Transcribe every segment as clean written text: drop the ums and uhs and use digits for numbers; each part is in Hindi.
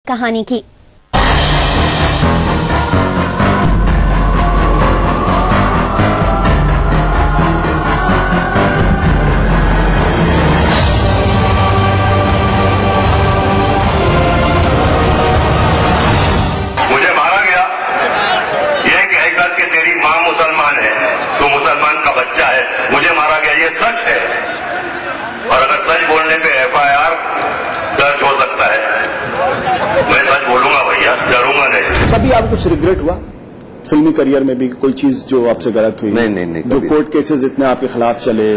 कहानी की। मुझे मारा गया ये कहकर कि तेरी मां मुसलमान है, तू मुसलमान का बच्चा है, मुझे मारा गया, ये सच है। और अगर सच बोलने पे FIR दर्ज हो सकता है, मैं सच बोलूंगा भैया, डरूंगा नहीं। कभी आपको कुछ रिग्रेट हुआ फिल्मी करियर में भी, कोई चीज जो आपसे गलत हुई? नहीं जो कोर्ट केसेस इतने आपके खिलाफ चले,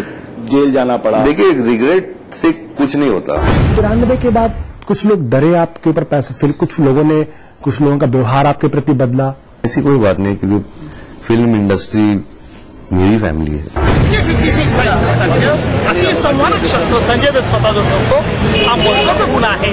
जेल जाना पड़ा? देखिए, रिग्रेट से कुछ नहीं होता। 93 के बाद कुछ लोग डरे आपके ऊपर पैसे, फिर कुछ लोगों का व्यवहार आपके प्रति बदला? ऐसी कोई बात नहीं, क्योंकि फिल्म इंडस्ट्री मेरी फैमिली है। अति सम्मानित शब्द संजय दत्त स्वतः होतो हा महत्वाचा गुन्हा आहे।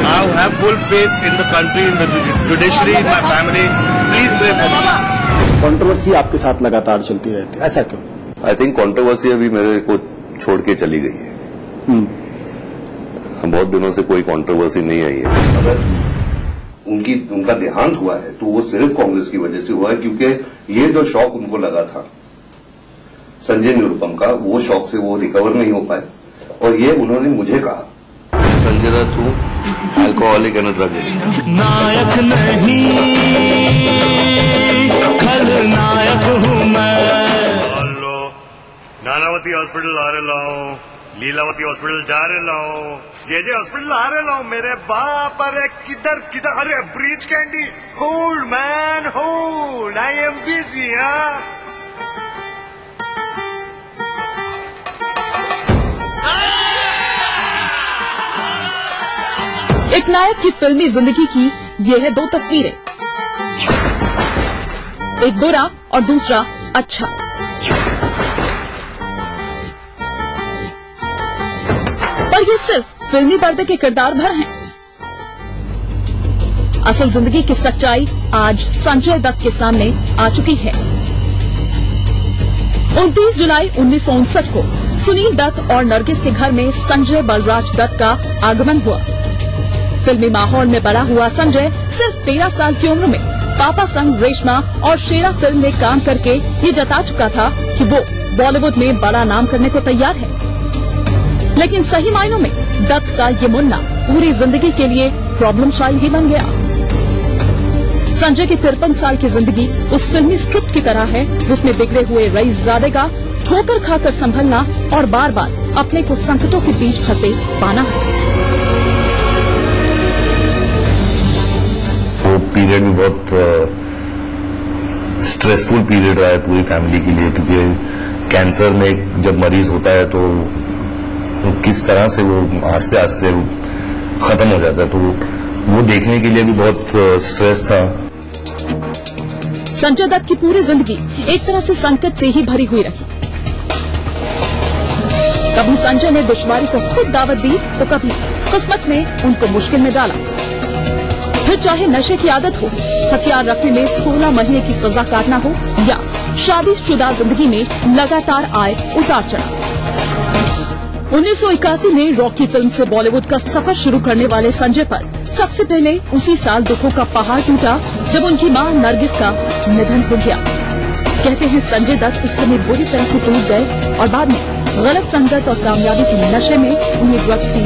I have full faith in the country, in the judiciary, in my family. Please pray for me. Controversy आपके साथ लगातार चलती रहती है, ऐसा क्यों? आई थिंक कंट्रोवर्सी अभी मेरे को छोड़ के चली गई है। बहुत दिनों से कोई कंट्रोवर्सी नहीं आई है। अगर उनका देहांत हुआ है तो वो सिर्फ कांग्रेस की वजह से हुआ है, क्योंकि ये जो शॉक उनको लगा था संजय निरुपम का, वो शॉक से वो रिकवर नहीं हो पाए। और ये उन्होंने मुझे कहा, संजय दत्त हूं, अल्कोहलिक एंड ड्रग एडिक्ट। नायक नहीं खलनायक हूं मैं। हेलो, नानावती हॉस्पिटल आ रहे लाओ, लीलावती हॉस्पिटल जा रहे लाओ, जे हॉस्पिटल आ रहे लाओ। मेरे बाप, अरे किधर किधर, अरे breach candy, hold man hold, I am busy. एक नायक की फिल्मी जिंदगी की ये है दो तस्वीरें, एक बुरा और दूसरा अच्छा। पर ये सिर्फ फिल्मी पर्दे के किरदार भर हैं। असल जिंदगी की सच्चाई आज संजय दत्त के सामने आ चुकी है। 29 जुलाई 1959 को सुनील दत्त और नरगिस के घर में संजय बलराज दत्त का आगमन हुआ। फिल्मी माहौल में बड़ा हुआ संजय सिर्फ 13 साल की उम्र में पापा संग रेशमा और शेरा फिल्म में काम करके ये जता चुका था कि वो बॉलीवुड में बड़ा नाम करने को तैयार है। लेकिन सही मायनों में दत्त का ये मुन्ना पूरी जिंदगी के लिए प्रॉब्लम चाइल्ड ही बन गया। संजय की 53 साल की जिंदगी उस फिल्मी स्क्रिप्ट की तरह है जिसमें बिगड़े हुए रईसजादे का ठोकर खाकर संभलना और बार बार अपने को संकटों के बीच फंसे पाना है। वो पीरियड भी बहुत स्ट्रेसफुल पीरियड रहा है पूरी फैमिली के लिए, क्योंकि कैंसर में जब मरीज होता है तो किस तरह से वो आस्ते आस्ते खत्म हो जाता है, तो वो देखने के लिए भी बहुत स्ट्रेस था। संजय दत्त की पूरी जिंदगी एक तरह से संकट से ही भरी हुई रही। कभी संजय ने दुश्वारी को खुद दावत दी तो कभी किस्मत ने उनको मुश्किल में डाला। फिर चाहे नशे की आदत हो, हथियार रखने में 16 महीने की सजा काटना हो, या शादीशुदा जिंदगी में लगातार आए उतार चढ़ाव। 1981 में रॉकी फिल्म से बॉलीवुड का सफर शुरू करने वाले संजय पर सबसे पहले उसी साल दुखों का पहाड़ टूटा जब उनकी मां नरगिस का निधन हो गया। कहते हैं संजय दत्त उस समय बुरी तरह से टूट गए और बाद में गलत संगत और कामयाबी के नशे में उन्हें ड्रग्स की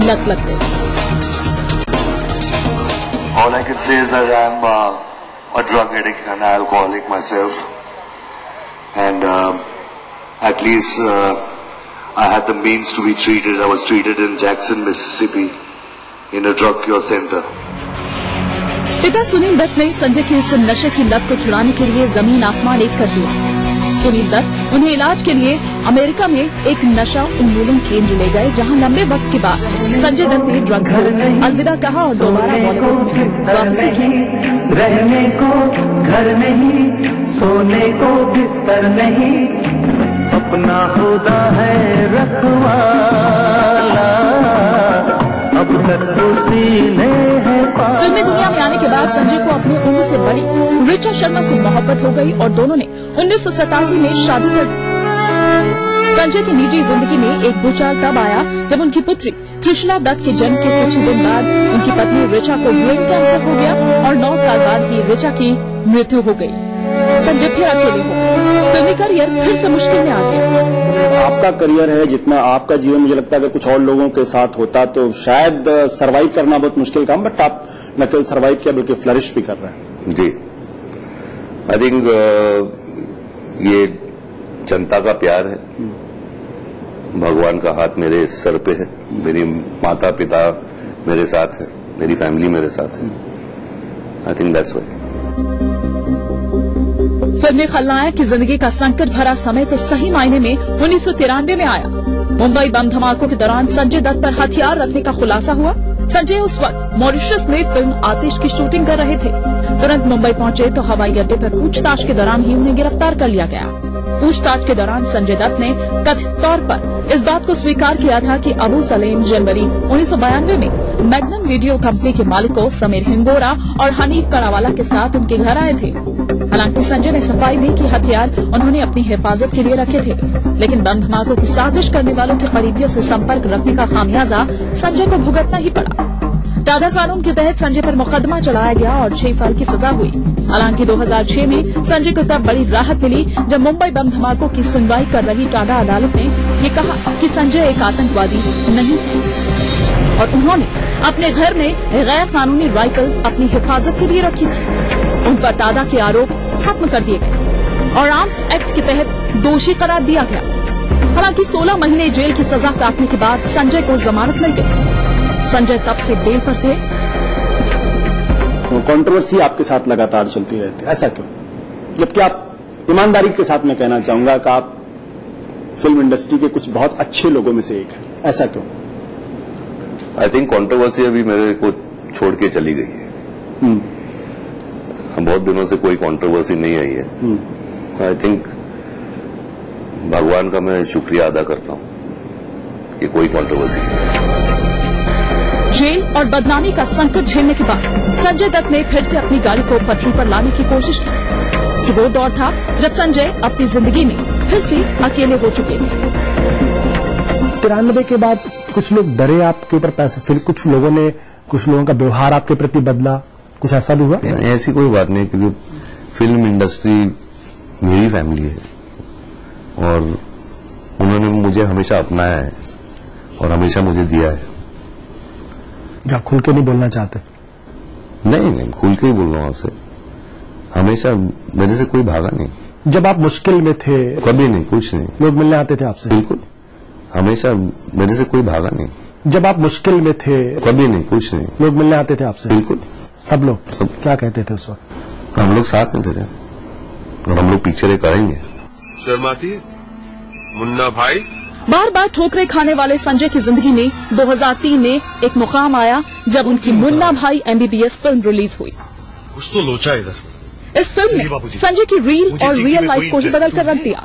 लत लग गई। All I can say is that I'm a drug addict and an alcoholic myself, and at least I had the means to be treated. I was treated in Jackson, Mississippi, in a drug cure center. पिता सुनील दत्त ने संजय की इस नशे की लत को छुड़ाने के लिए जमीन आसमान एक कर दिया। सुनील दत्त उन्हें इलाज के लिए अमेरिका में एक नशा उन्मूलन केंद्र ले गए, जहां लंबे वक्त के बाद संजय दत्त ने ड्रग्स को अलविदा कहा और दोबारा बॉलीवुड में वापसी की। रहने को घर नहीं, सोने को बिस्तर नहीं, अपना खुदा है रखवाला, अब तक उसी ने है फिल्मी दुनिया में आने के बाद संजय को अपनी उम्र से बड़ी ऋचा शर्मा से मोहब्बत हो गई और दोनों ने 1987 में शादी कर दी। संजय की निजी जिंदगी में एक भूचाल तब आया जब उनकी पुत्री तृष्णा दत्त के जन्म के कुछ ही दिन बाद उनकी पत्नी ऋचा को ब्रेन कैंसर हो गया और 9 साल बाद ही ऋचा की मृत्यु हो गई। संजय फिर अकेले हो, फिल्मी करियर फिर से मुश्किल में आ गया। आपका करियर है, जितना आपका जीवन मुझे लगता है कि कुछ और लोगों के साथ होता तो शायद सरवाइव करना बहुत मुश्किल काम, बट आप न केवल सरवाइव किया बल्कि फ्लरिश भी कर रहे हैं। जी, आई थिंक ये जनता का प्यार है, भगवान का हाथ मेरे सर पे है, मेरी माता पिता मेरे साथ है, मेरी फैमिली मेरे साथ है। I think that's why. फिल्मी खलनायक की जिंदगी का संकट भरा समय तो सही मायने में 1993 में आया। मुंबई बम धमाकों के दौरान संजय दत्त पर हथियार रखने का खुलासा हुआ। संजय उस वक्त मॉरिशस में फिल्म आतिश की शूटिंग कर रहे थे। तुरंत मुंबई पहुंचे तो हवाई अड्डे पर पूछताछ के दौरान ही उन्हें गिरफ्तार कर लिया गया। पूछताछ के दौरान संजय दत्त ने कथित तौर पर इस बात को स्वीकार किया था कि अबू सलेम जनवरी 1992 में मैग्नम वीडियो कंपनी के मालिकों समीर हिंगोरा और हनीफ करावाला के साथ उनके घर आए थे। हालांकि संजय ने सफाई दी कि हथियार उन्होंने अपनी हिफाजत के लिए रखे थे, लेकिन बम धमाकों की साजिश करने वालों के करीबियों से संपर्क रखने का खामियाजा संजय को भुगतना ही पड़ा। टाडा कानून के तहत संजय पर मुकदमा चलाया गया और 6 साल की सजा हुई। हालांकि 2006 में संजय को तब बड़ी राहत मिली जब मुंबई बम धमाकों की सुनवाई कर रही टाडा अदालत ने ये कहा कि संजय एक आतंकवादी नहीं है और उन्होंने अपने घर में गैर कानूनी राइफल अपनी हिफाजत के लिए रखी थी। उन पर टाडा के आरोप खत्म कर दिए गए और आर्म्स एक्ट के तहत दोषी करार दिया गया। हालांकि 16 महीने जेल की सजा काटने के बाद संजय को जमानत मिल गई। संजय तब से बेल पर थे। कंट्रोवर्सी आपके साथ लगातार चलती रहती है, ऐसा क्यों? जबकि आप ईमानदारी के साथ मैं कहना चाहूंगा कि आप फिल्म इंडस्ट्री के कुछ बहुत अच्छे लोगों में से एक हैं, ऐसा क्यों? आई थिंक कंट्रोवर्सी अभी मेरे को छोड़ के चली गई है। बहुत दिनों से कोई कंट्रोवर्सी नहीं आई है। आई थिंक भगवान का मैं शुक्रिया अदा करता हूं कि कोई कंट्रोवर्सी नहीं। जेल और बदनामी का संकट झेलने के बाद संजय दत्त ने फिर से अपनी गाड़ी को पटरी पर लाने की कोशिश की। वो दौर था जब संजय अपनी जिंदगी में फिर से अकेले हो चुके थे। 93 के बाद कुछ लोग डरे आपके ऊपर पैसे, फिर कुछ लोगों का व्यवहार आपके प्रति बदला, कुछ ऐसा भी हुआ? ऐसी कोई बात नहीं, क्योंकि फिल्म इंडस्ट्री मेरी फैमिली है और उन्होंने मुझे हमेशा अपनाया है और हमेशा मुझे दिया है। क्या खुल के नहीं बोलना चाहते? नहीं, खुल के ही बोल रहा हूँ आपसे। हमेशा मेरे से कोई भागा नहीं। जब आप मुश्किल में थे? कभी नहीं, कुछ नहीं। लोग मिलने आते थे आपसे? बिल्कुल, हमेशा मेरे से कोई भागा नहीं। जब आप मुश्किल में थे? कभी नहीं, कुछ नहीं। लोग मिलने आते थे आपसे? बिल्कुल, सब लोग। सब क्या कहते थे उस वक्त? हम लोग साथ में थे और हम लोग पिक्चरें करेंगे। शर्माती मुन्ना भाई। बार बार ठोकरें खाने वाले संजय की जिंदगी में 2003 में एक मुकाम आया जब उनकी मुन्ना भाई MBBS फिल्म रिलीज हुई। कुछ तो लोचा इधर। इस फिल्म ने संजय की रील और रियल लाइफ को ही बदल कर रख दिया।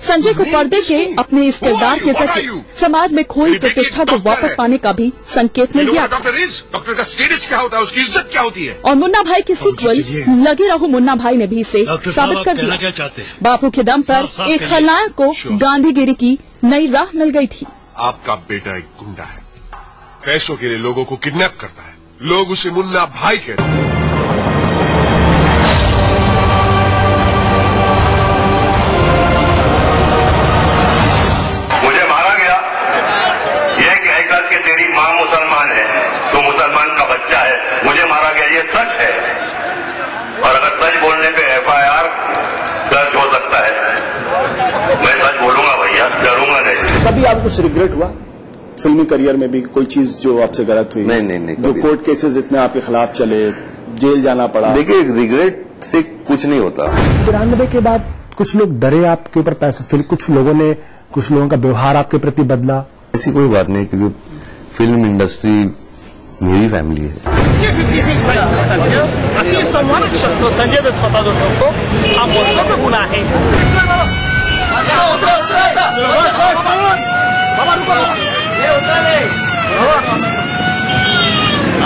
संजय को पर्दे के अपने इस किरदार के जरिए समाज में खोई प्रतिष्ठा को वापस पाने का भी संकेत मिल गया। डॉक्टर का स्टेटस क्या होता है, उसकी इज्जत क्या होती है? और मुन्ना भाई की सीक्वल लगे रहो मुन्ना भाई ने भी इसे साबित कर दिया। बापू के दम पर एक खलनायक को गांधीगिरी की नई राह मिल गई थी। आपका बेटा एक गुंडा है, पैसों के लिए लोगों को किडनैप करता है, लोग उसे मुन्ना भाई कहते हैं। मुझे मारा गया, यह कहकर के तेरी माँ मुसलमान है, तू मुसलमान का बच्चा है, मुझे मारा गया, ये सच है। और अगर सच बोलने पे FIR दर्ज हो सकता है, मैं सच बोलूंगा भैया, डरूंगा नहीं। कभी आपको कुछ रिग्रेट हुआ फिल्मी करियर में भी, कोई चीज जो आपसे गलत हुई? नहीं, जो कोर्ट केसेस इतने आपके खिलाफ चले, जेल जाना पड़ा? देखिए, रिग्रेट से कुछ नहीं होता। 93 के बाद कुछ लोग डरे आपके ऊपर पैसे, फिर कुछ लोगों का व्यवहार आपके प्रति बदला? ऐसी कोई बात नहीं, क्योंकि फिल्म इंडस्ट्री मेरी फैमिली है। ये 56 अति सम्मानित शब्द संजय दत्त स्वतः दोस्तों आप महत्वाचा गुन्हा आहे।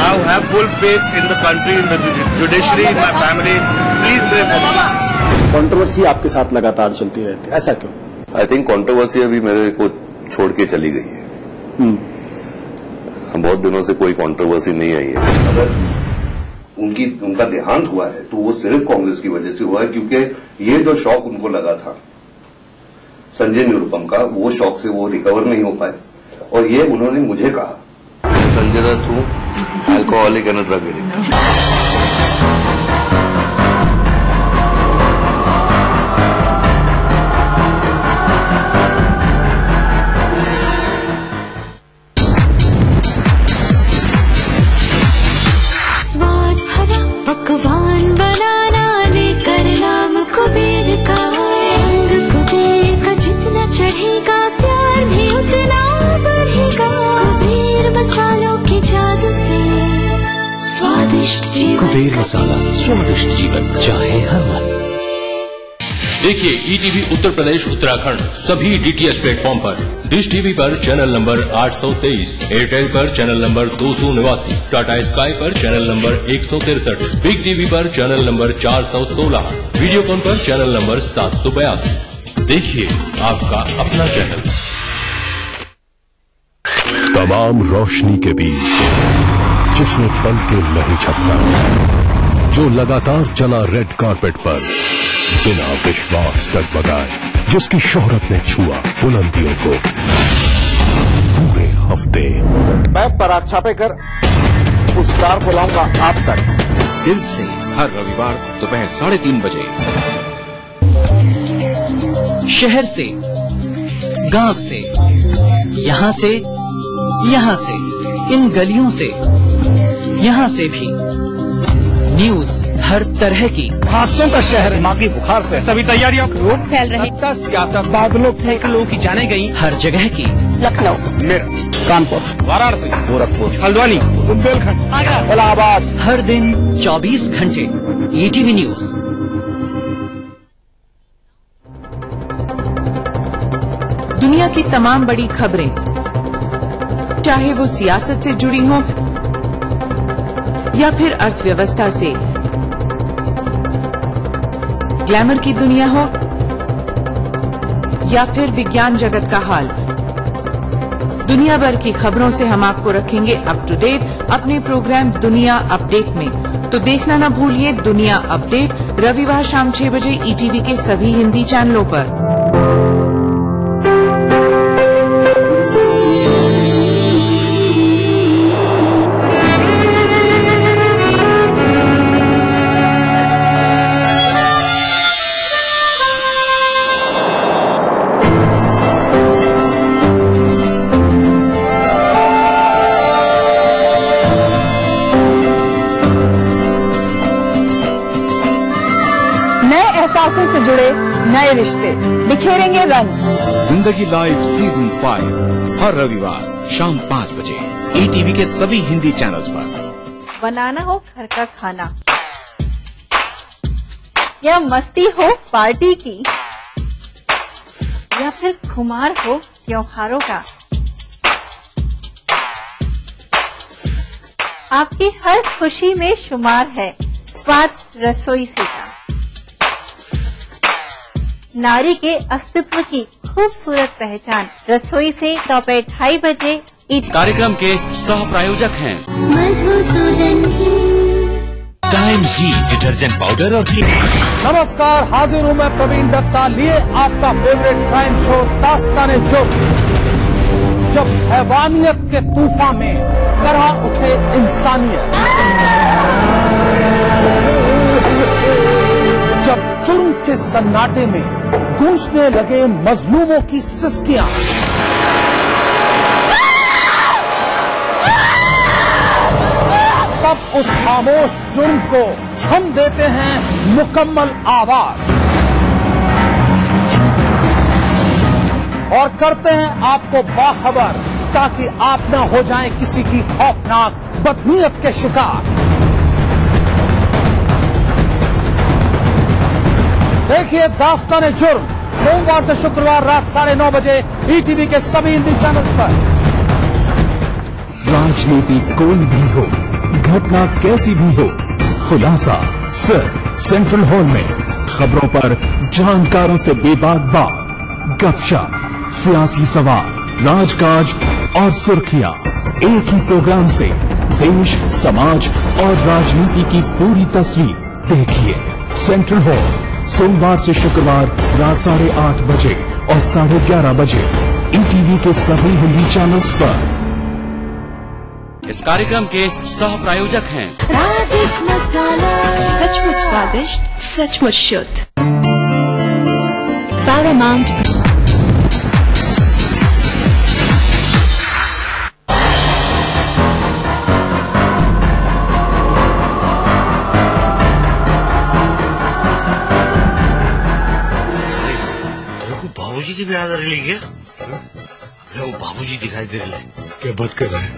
I have full faith in the country, in the judiciary, in my family. Please pray for me. Controversy आपके साथ लगातार चलती रहती है, ऐसा क्यों? आई थिंक कंट्रोवर्सी अभी मेरे को छोड़ के चली गई है। बहुत दिनों से कोई कंट्रोवर्सी नहीं आई है। अगर उनका देहांत हुआ है तो वो सिर्फ कांग्रेस की वजह से हुआ है, क्योंकि ये जो शॉक उनको लगा था संजय निरुपम का, वो शॉक से वो रिकवर नहीं हो पाए। और ये उन्होंने मुझे कहा, संजय दत्त हूं, अल्कोहलिक एंड ड्रग एडिक्ट। पकवान बनाना लेकर नाम कुबेर का, रंग कुबेर का जितना चढ़ेगा प्यार भी उतना बढ़ेगा। कुबेर मसालों के जादू से स्वादिष्ट जीवन, कुबेर मसाला, स्वादिष्ट जीवन चाहे हर मन। देखिए ईटीवी उत्तर प्रदेश उत्तराखंड सभी डीटीएच प्लेटफॉर्म पर, डिश टीवी पर चैनल नंबर 823, एयरटेल पर चैनल नंबर 289, टाटा स्काई पर चैनल नंबर 163, बिग टीवी पर चैनल नंबर 416, वीडियोकॉन पर चैनल नंबर 782। देखिए आपका अपना चैनल। तमाम रोशनी के बीच जिसने पल के नहीं झपका, जो लगातार चला रेड कारपेट पर बिना विश्वास डगमगाए, जिसकी शोहरत ने छुआ बुलंदियों को पूरे हफ्ते। मैं पराग छापेकर उस कार को लाऊंगा आप तक, दिल से, हर रविवार दोपहर 3:30 बजे। शहर से, गांव से, यहां से, यहां से, इन गलियों से, यहां से भी न्यूज हर तरह की। हादसों का शहर, दिमागी बुखार से सभी तैयारियां, रोग फैल रहे, सियासत, बादलों सैकड़ों की जाने गई, हर जगह की। लखनऊ, मेरठ, कानपुर, वाराणसी, गोरखपुर, हल्द्वानी, बुंदेलखंड, इलाहाबाद, हर दिन 24 घंटे ईटीवी न्यूज। दुनिया की तमाम बड़ी खबरें, चाहे वो सियासत से जुड़ी हों या फिर अर्थव्यवस्था से, ग्लैमर की दुनिया हो या फिर विज्ञान जगत का हाल, दुनिया भर की खबरों से हम आपको रखेंगे अप टू डेट अपने प्रोग्राम दुनिया अपडेट में। तो देखना न भूलिए दुनिया अपडेट रविवार शाम 6 बजे ईटीवी के सभी हिंदी चैनलों पर। एहसासों से जुड़े नए रिश्ते बिखेरेंगे रंग। जिंदगी लाइव सीजन 5 हर रविवार शाम 5 बजे ईटीवी के सभी हिंदी चैनल्स पर। बनाना हो घर का खाना या मस्ती हो पार्टी की या फिर खुमार हो त्योहारों का, आपकी हर खुशी में शुमार है स्वाद रसोई से का। नारी के अस्तित्व की खूबसूरत पहचान रसोई से दोपहर 2:30 बजे। कार्यक्रम के सह प्रायोजक हैं टाइम जी डिटर्जेंट पाउडर और नमस्कार, हाजिर हूँ मैं प्रवीण दत्ता लिए आपका फेवरेट क्राइम शो दास्तान-ए-जुर्म। जब हैवानियत के तूफान में करहा उठे इंसानियत, जब जुर्म के सन्नाटे में गूंजने लगे मजलूमों की सिसकियां, तब उस खामोश जुर्म को हम देते हैं मुकम्मल आवाज और करते हैं आपको बाखबर, ताकि आप न हो जाएं किसी की खौफनाक बदनीयत के शिकार। देखिए दास्तान-ए-जुर्म सोमवार से शुक्रवार रात 9:30 बजे ईटीवी के सभी हिंदी चैनल पर। राजनीति कोई भी हो, घटना कैसी भी हो, खुलासा सिर्फ सेंट्रल हॉल में। खबरों पर जानकारों से बेबाक बात, गपशप, सियासी सवाल, राजकाज और सुर्खियां एक ही प्रोग्राम से देश, समाज और राजनीति की पूरी तस्वीर देखिए। सेंट्रल हॉल सोमवार से शुक्रवार रात 8:30 बजे और 11:30 बजे ईटीवी के सभी हिंदी चैनल्स पर। इस कार्यक्रम के सह प्रायोजक हैं राजेश मसाला, सचमुच स्वादिष्ट, सचमुच शुद्ध। पैरामाउंट। बाबूजी की भी याद आ रही है क्या? वो बाबूजी दिखाई दे रहे हैं। क्या बात कर रहे हैं?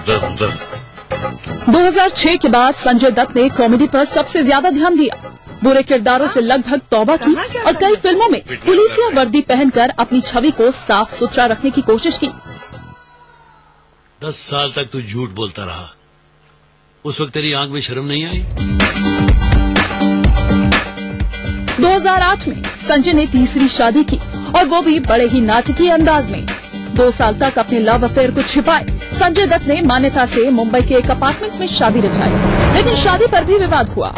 उधर उधर। 2006 के बाद संजय दत्त ने कॉमेडी पर सबसे ज्यादा ध्यान दिया। बुरे किरदारों से लगभग तौबा की और कई फिल्मों में पुलिसिया वर्दी पहनकर अपनी छवि को साफ सुथरा रखने की कोशिश की। 10 साल तक तू झूठ बोलता रहा। उस वक्त तेरी आंख में शर्म नहीं आई? 2008 में संजय ने तीसरी शादी की और वो भी बड़े ही नाटकीय अंदाज में। 2 साल तक अपने लव अफेयर को छिपाए संजय दत्त ने मान्यता से मुंबई के एक अपार्टमेंट में शादी रचाई, लेकिन शादी पर भी विवाद हुआ।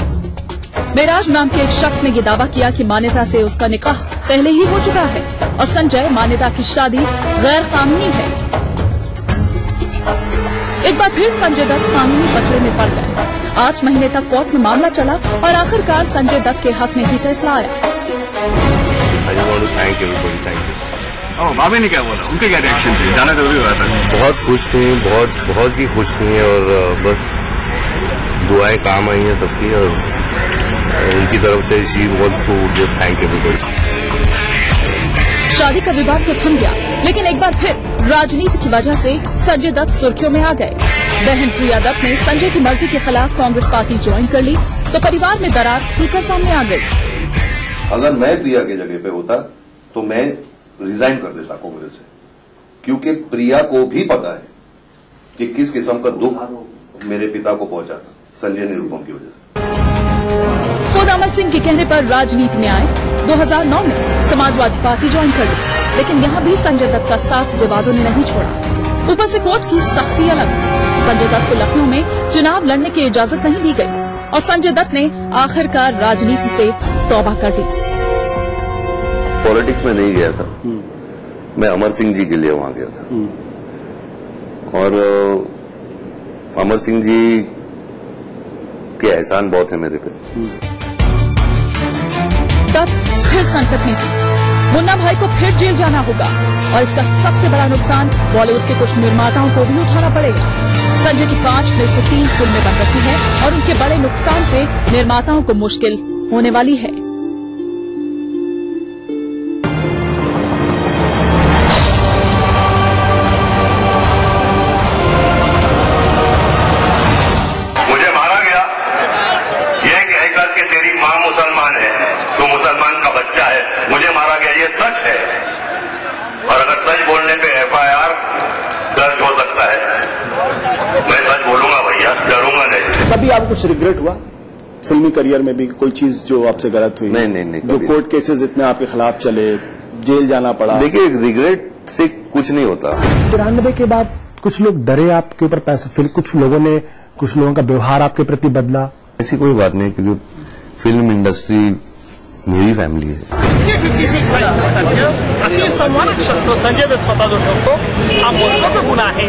मेराज नाम के एक शख्स ने ये दावा किया कि मान्यता से उसका निकाह पहले ही हो चुका है और संजय मान्यता की शादी गैर कानूनी है। एक बार फिर संजय दत्त कानूनी पचड़े में पड़ गए। 8 महीने तक कोर्ट में मामला चला और आखिरकार संजय दत्त के हक में ही फैसला आया। भाभी ने क्या बोला? उनके क्या रिएक्शन थे? जाना जरूरी हुआ था। बहुत खुश थी, बहुत ही खुश थी और बस दुआएं काम आई हैं सबकी और उनकी तरफ से she wants to just thank everybody. शादी का विवाद तो थम गया, लेकिन एक बार फिर राजनीति की वजह से संजय दत्त सुर्खियों में आ गए। बहन प्रिया दत्त ने संजय की मर्जी के खिलाफ कांग्रेस पार्टी ज्वाइन कर ली तो परिवार में दरार खुलकर सामने आ गई। अगर मैं प्रिया के जगह पे होता तो मैं रिजाइन कर देता कांग्रेस से, क्योंकि प्रिया को भी पता है कि किस किस्म का दुख मेरे पिता को पहुंचा संजय निरुपम की वजह से। खुद अमर सिंह के कहने पर राजनीति में आए। 2009 में समाजवादी पार्टी ज्वाइन कर ली, लेकिन यहाँ भी संजय दत्त का साथ विवादों ने नहीं छोड़ा। ऊपर से कोर्ट की सख्ती अलग। संजय दत्त को लखनऊ में चुनाव लड़ने की इजाजत नहीं दी गई और संजय दत्त ने आखिरकार राजनीति से तौबा कर दी। पॉलिटिक्स में नहीं गया था, मैं अमर सिंह जी के लिए वहां गया था और अमर सिंह जी के एहसान बहुत है मेरे पे। दत्त फिर संकट में थी। मुन्ना भाई को फिर जेल जाना होगा और इसका सबसे बड़ा नुकसान बॉलीवुड के कुछ निर्माताओं को भी उठाना पड़ेगा। संजय की 5 में से 3 फिल्में बन रही है और उनके बड़े नुकसान से निर्माताओं को मुश्किल होने वाली है। मुझे मारा गया ये कहकर कि तेरी मां मुसलमान है, तू मुसलमान का बच्चा है, मुझे मारा गया, ये सच है। और अगर सच बोलने पे FIR दर्ज हो सकता है, मैं सच बोलूंगा भैया, डरूंगा नहीं। कभी आपको कुछ रिग्रेट हुआ फिल्मी करियर में भी? कोई चीज जो आपसे गलत हुई? नहीं जो कोर्ट केसेस इतने आपके खिलाफ चले, जेल जाना पड़ा? देखिए, रिग्रेट से कुछ नहीं होता। 93 के बाद कुछ लोग डरे आपके ऊपर पैसे, फिर कुछ लोगों का व्यवहार आपके प्रति बदला? ऐसी कोई बात नहीं, क्योंकि फिल्म इंडस्ट्री मेरी फॅमिली आहे. अति संवाद शकतो संजय दत्त स्वतः जो ठेवतो हा महत्वाचा गुन्हा आहे.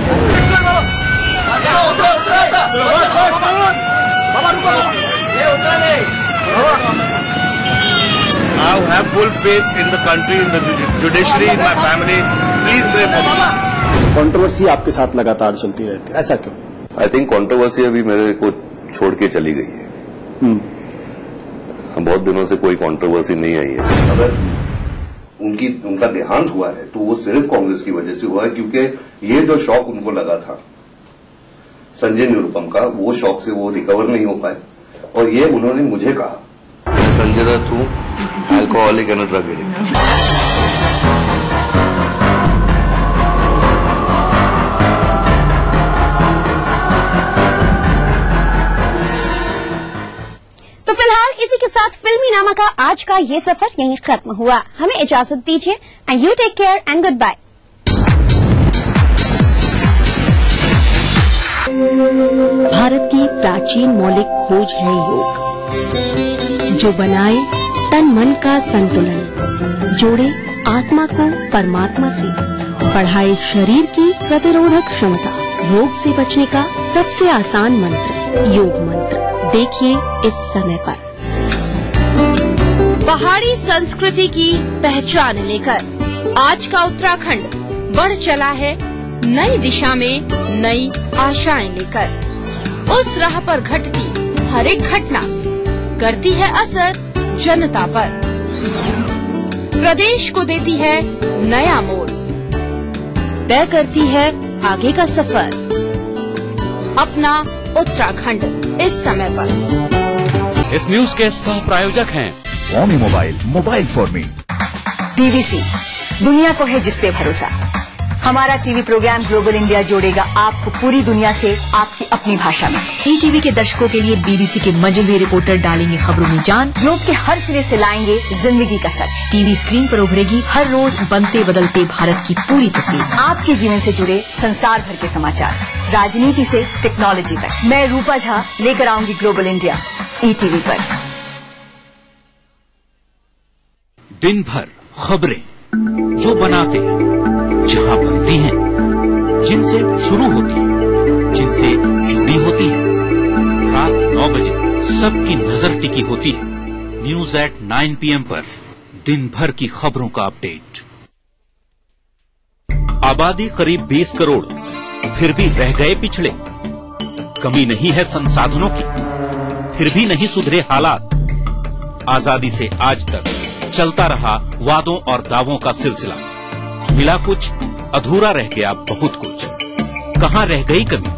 I have full faith in the country, in the judiciary, in my family. Please pray for me. Controversy आपके साथ लगातार चलती रहती है, ऐसा क्यों? आई थिंक कंट्रोवर्सी अभी मेरे को छोड़ के चली गई है. बहुत दिनों से कोई कंट्रोवर्सी नहीं आई है. अगर उनका देहांत हुआ है तो वो सिर्फ कांग्रेस की वजह से हुआ है, क्योंकि ये जो शौक उनको लगा था संजय निरुपम का, वो शौक से वो रिकवर नहीं हो पाए. और ये उन्होंने मुझे कहा, मैं संजय दत्त हूं, अल्कोहलिक एंड ड्रग एडिक्ट. तो फिलहाल इसी के साथ फिल्मी ड्रामा का आज का ये सफर यहीं खत्म हुआ। हमें इजाजत दीजिए and you take care and good bye. भारत की प्राचीन मौलिक खोज है योग, जो बनाए तन मन का संतुलन, जोड़े आत्मा को परमात्मा से, बढ़ाए शरीर की प्रतिरोधक क्षमता। रोग से बचने का सबसे आसान मंत्र योग मंत्र। देखिए इस समय पर। पहाड़ी संस्कृति की पहचान लेकर आज का उत्तराखंड बढ़ चला है नई दिशा में नई आशाएं लेकर। उस राह पर घटती हर एक घटना करती है असर जनता पर, प्रदेश को देती है नया मोड़, तय करती है आगे का सफर। अपना उत्तराखंड इस समय पर। इस न्यूज के सह प्रायोजक हैं Romi mobile for me. BBC, दुनिया को है जिस पे भरोसा। हमारा टीवी प्रोग्राम ग्लोबल इंडिया जोड़ेगा आपको पूरी दुनिया से आपकी अपनी भाषा में। ETV के दर्शकों के लिए BBC के मजबूत रिपोर्टर डालेंगे खबरों में जान। ग्लोब के हर सिरे से लाएंगे जिंदगी का सच। टीवी स्क्रीन पर उभरेगी हर रोज बनते बदलते भारत की पूरी तस्वीर। आपके जीवन से जुड़े संसार भर के समाचार, राजनीति से टेक्नोलॉजी तक। मैं रूपा झा लेकर आऊंगी ग्लोबल इंडिया ETV पर। दिन भर खबरें जो बनाते हैं, जहां बनती हैं, जिनसे शुरू होती है, जिनसे जुड़ी होती है। रात 9 बजे सबकी नजर टिकी होती है न्यूज एट 9 PM पर दिन भर की खबरों का अपडेट। आबादी करीब 20 करोड़, फिर भी रह गए पिछड़े। कमी नहीं है संसाधनों की, फिर भी नहीं सुधरे हालात। आजादी से आज तक चलता रहा वादों और दावों का सिलसिला। मिला कुछ, अधूरा रह गया बहुत कुछ। कहां रह गई कमी?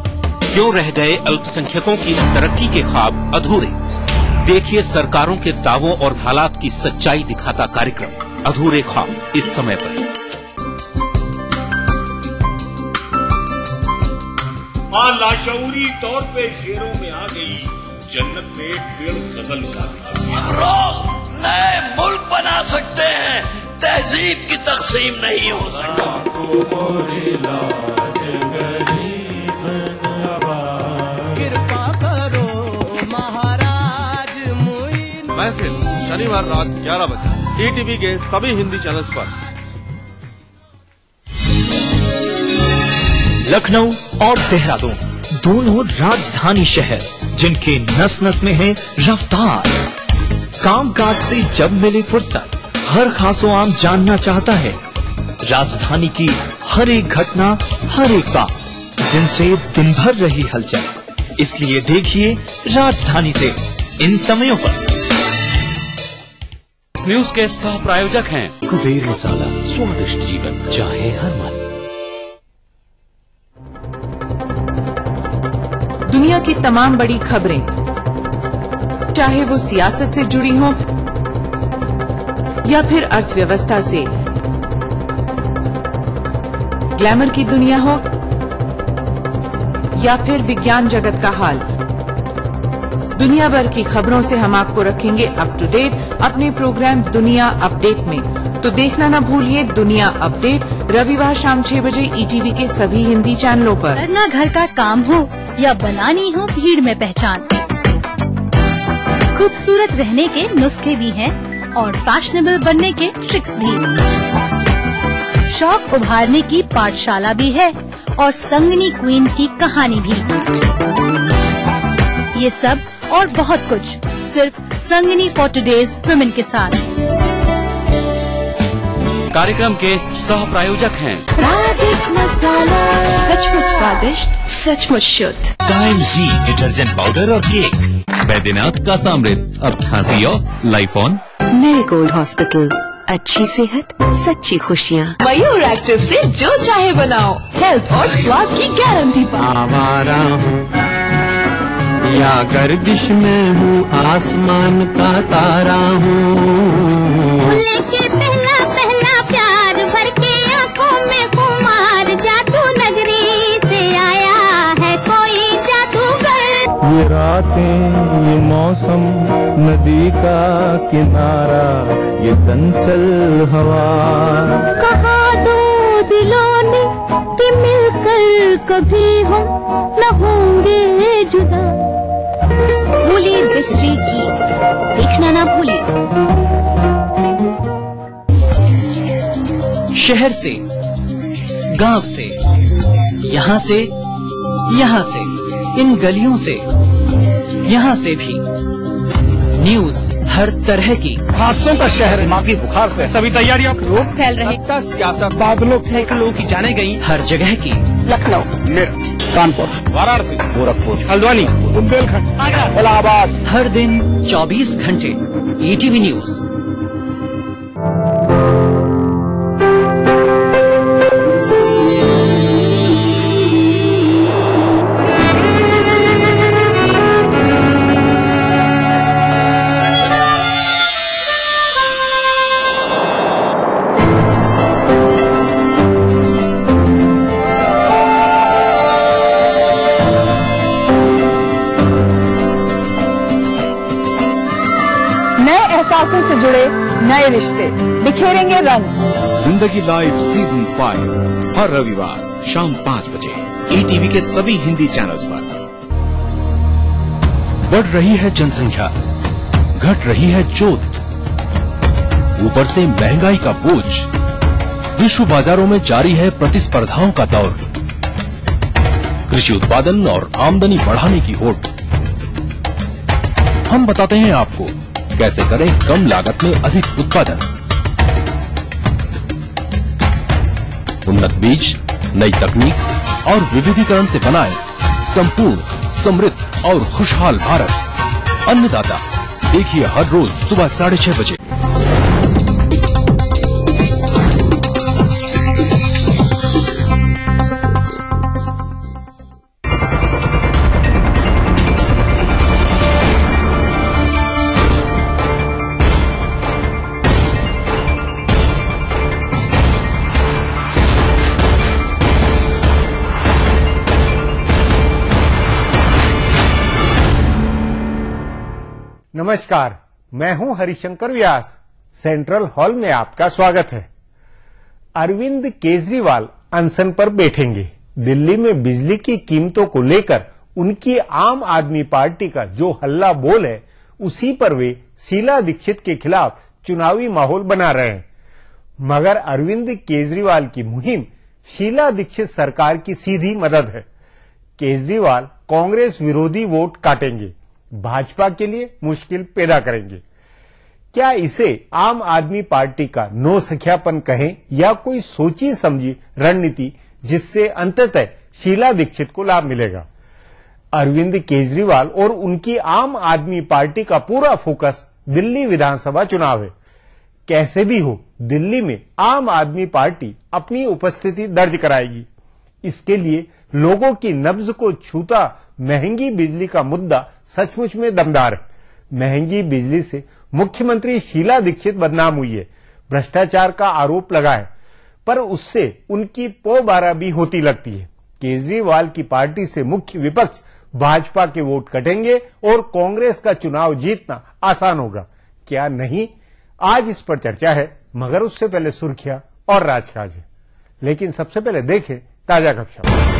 क्यों रह गए अल्पसंख्यकों की तरक्की के ख्वाब अधूरे? देखिए सरकारों के दावों और हालात की सच्चाई दिखाता कार्यक्रम अधूरे ख्वाब इस समय पर। मां लाशऊरी तौर पे शेरों में आ गई, जन्नत में पेड़ गजल का नए मुल्क बना सकते हैं, तहजीब की तकसीम नहीं हो सकती। कृपा करो महाराज महफिल शनिवार रात 11 बजे ETV के सभी हिंदी चैनल्स पर। लखनऊ और देहरादून दोनों राजधानी शहर, जिनके नस नस में है रफ्तार। कामकाज से जब मिली फुर्सत, हर खासो आम जानना चाहता है राजधानी की हर एक घटना, हर एक बात, जिनसे दिन भर रही हलचल। इसलिए देखिए राजधानी से इन समयों पर। इस न्यूज के सह प्रायोजक हैं कुबेर मसाला, स्वादिष्ट जीवन चाहे हर मन। दुनिया की तमाम बड़ी खबरें, चाहे वो सियासत से जुड़ी हों या फिर अर्थव्यवस्था से, ग्लैमर की दुनिया हो या फिर विज्ञान जगत का हाल, दुनिया भर की खबरों से हम आपको रखेंगे अप टू डेट अपने प्रोग्राम दुनिया अपडेट में। तो देखना न भूलिए दुनिया अपडेट रविवार शाम 6 बजे ETV के सभी हिंदी चैनलों पर। करना घर का काम हो या बनानी हो भीड़ में पहचान, खूबसूरत रहने के नुस्खे भी हैं और फैशनेबल बनने के ट्रिक्स भी। शौक उभारने की पाठशाला भी है और संगनी क्वीन की कहानी भी। ये सब और बहुत कुछ सिर्फ संगनी फॉर टुडेज वुमेन के साथ। कार्यक्रम के सह प्रायोजक हैं सचमुच स्वादिष्ट, सचमुच शुद्ध टाइम जी डिटर्जेंट पाउडर और केक। बैद्यनाथ का सामृत, अब खांसी और लाइफ ऑन। मेरीगोल्ड हॉस्पिटल, अच्छी सेहत, सच्ची खुशियाँ। मयूर एक्टिव से जो चाहे बनाओ, हेल्थ और स्वाद की गारंटी पाओ। आवारा हूँ या गर्दिश में हूँ, आसमान का तारा हूँ। लेके पहला पहला प्यार भर के आंखों में कुमार, जादू नगरी से आया है कोई जादूगर। ये रातें, ये मौसम नदी का किनारा ये चंचल हवा। कहा दो दिलों ने कि मिलकर कभी हम न होंगे जुदा। भूलिए बिसरी गीत, देखना ना भूलिए। शहर से, गांव से, यहाँ से, यहाँ से, इन गलियों से, यहाँ से भी न्यूज हर तरह की। हादसों का शहर, दिमागी बुखार से सभी तैयारियां, रोग फैल रहे, सियासत, बादलों, सैकड़ों की जाने गई हर जगह की। लखनऊ, मेरठ, कानपुर, वाराणसी, गोरखपुर, हल्द्वानी, बुंदेलखंड, इलाहाबाद। हर दिन 24 घंटे ईटीवी न्यूज। एहसासों से जुड़े नए रिश्ते बिखेरेंगे रंग। जिंदगी लाइव सीजन 5 हर रविवार शाम 5 बजे ईटीवी के सभी हिंदी चैनल्स पर। बढ़ रही है जनसंख्या, घट रही है जोत, ऊपर से महंगाई का बोझ, विश्व बाजारों में जारी है प्रतिस्पर्धाओं का दौर, कृषि उत्पादन और आमदनी बढ़ाने की होड़। हम बताते हैं आपको कैसे करें कम लागत में अधिक उत्पादन। उन्नत बीज, नई तकनीक और विविधीकरण से बनाए संपूर्ण, समृद्ध और खुशहाल भारत। अन्नदाता देखिए हर रोज सुबह 6:30 बजे। नमस्कार, मैं हूं हरिशंकर व्यास। सेंट्रल हॉल में आपका स्वागत है। अरविंद केजरीवाल अनशन पर बैठेंगे। दिल्ली में बिजली की कीमतों को लेकर उनकी आम आदमी पार्टी का जो हल्ला बोल है, उसी पर वे शीला दीक्षित के खिलाफ चुनावी माहौल बना रहे हैं। मगर अरविंद केजरीवाल की मुहिम शीला दीक्षित सरकार की सीधी मदद है। केजरीवाल कांग्रेस विरोधी वोट काटेंगे, भाजपा के लिए मुश्किल पैदा करेंगे। क्या इसे आम आदमी पार्टी का नो सख्यापन कहें या कोई सोची समझी रणनीति जिससे अंततः शीला दीक्षित को लाभ मिलेगा? अरविंद केजरीवाल और उनकी आम आदमी पार्टी का पूरा फोकस दिल्ली विधानसभा चुनाव है। कैसे भी हो, दिल्ली में आम आदमी पार्टी अपनी उपस्थिति दर्ज कराएगी। इसके लिए लोगों की नब्ज को छूता महंगी बिजली का मुद्दा सचमुच में दमदार है। महंगी बिजली से मुख्यमंत्री शीला दीक्षित बदनाम हुई है, भ्रष्टाचार का आरोप लगा है, पर उससे उनकी पोबारा भी होती लगती है। केजरीवाल की पार्टी से मुख्य विपक्ष भाजपा के वोट कटेंगे और कांग्रेस का चुनाव जीतना आसान होगा। क्या नहीं? आज इस पर चर्चा है, मगर उससे पहले सुर्खियां और राजकाज है। लेकिन सबसे पहले देखें ताजा गपशप।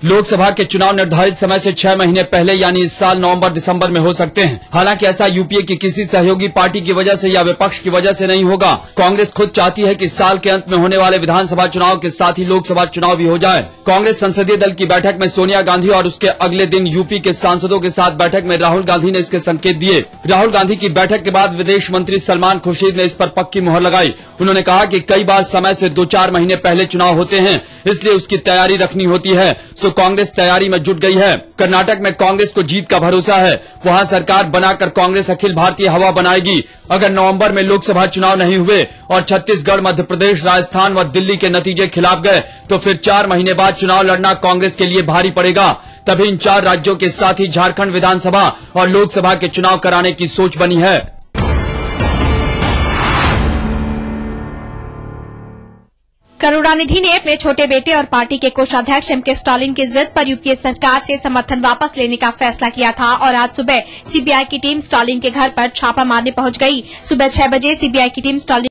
लोकसभा के चुनाव निर्धारित समय से 6 महीने पहले यानी इस साल नवंबर-दिसंबर में हो सकते हैं। हालांकि ऐसा यूपीए की किसी सहयोगी पार्टी की वजह से या विपक्ष की वजह से नहीं होगा। कांग्रेस खुद चाहती है कि साल के अंत में होने वाले विधानसभा चुनाव के साथ ही लोकसभा चुनाव भी हो जाए। कांग्रेस संसदीय दल की बैठक में सोनिया गांधी और उसके अगले दिन यूपी के सांसदों के साथ बैठक में राहुल गांधी ने इसके संकेत दिए। राहुल गांधी की बैठक के बाद विदेश मंत्री सलमान खुर्शीद ने इस पर पक्की मुहर लगाई। उन्होंने कहा कि कई बार समय से 2-4 महीने पहले चुनाव होते हैं, इसलिए उसकी तैयारी रखनी होती है। सो कांग्रेस तैयारी में जुट गई है। कर्नाटक में कांग्रेस को जीत का भरोसा है। वहां सरकार बनाकर कांग्रेस अखिल भारतीय हवा बनाएगी। अगर नवंबर में लोकसभा चुनाव नहीं हुए और छत्तीसगढ़, मध्य प्रदेश, राजस्थान व दिल्ली के नतीजे खिलाफ गए तो फिर 4 महीने बाद चुनाव लड़ना कांग्रेस के लिए भारी पड़ेगा। तभी इन 4 राज्यों के साथ ही झारखंड विधानसभा और लोकसभा के चुनाव कराने की सोच बनी है। करुणानिधि ने अपने छोटे बेटे और पार्टी के कोषाध्यक्ष एम के स्टालिन की जिद पर यूपीए सरकार से समर्थन वापस लेने का फैसला किया था और आज सुबह सीबीआई की टीम स्टालिन के घर पर छापा मारने पहुंच गई। सुबह 6 बजे सीबीआई की टीम स्टालिन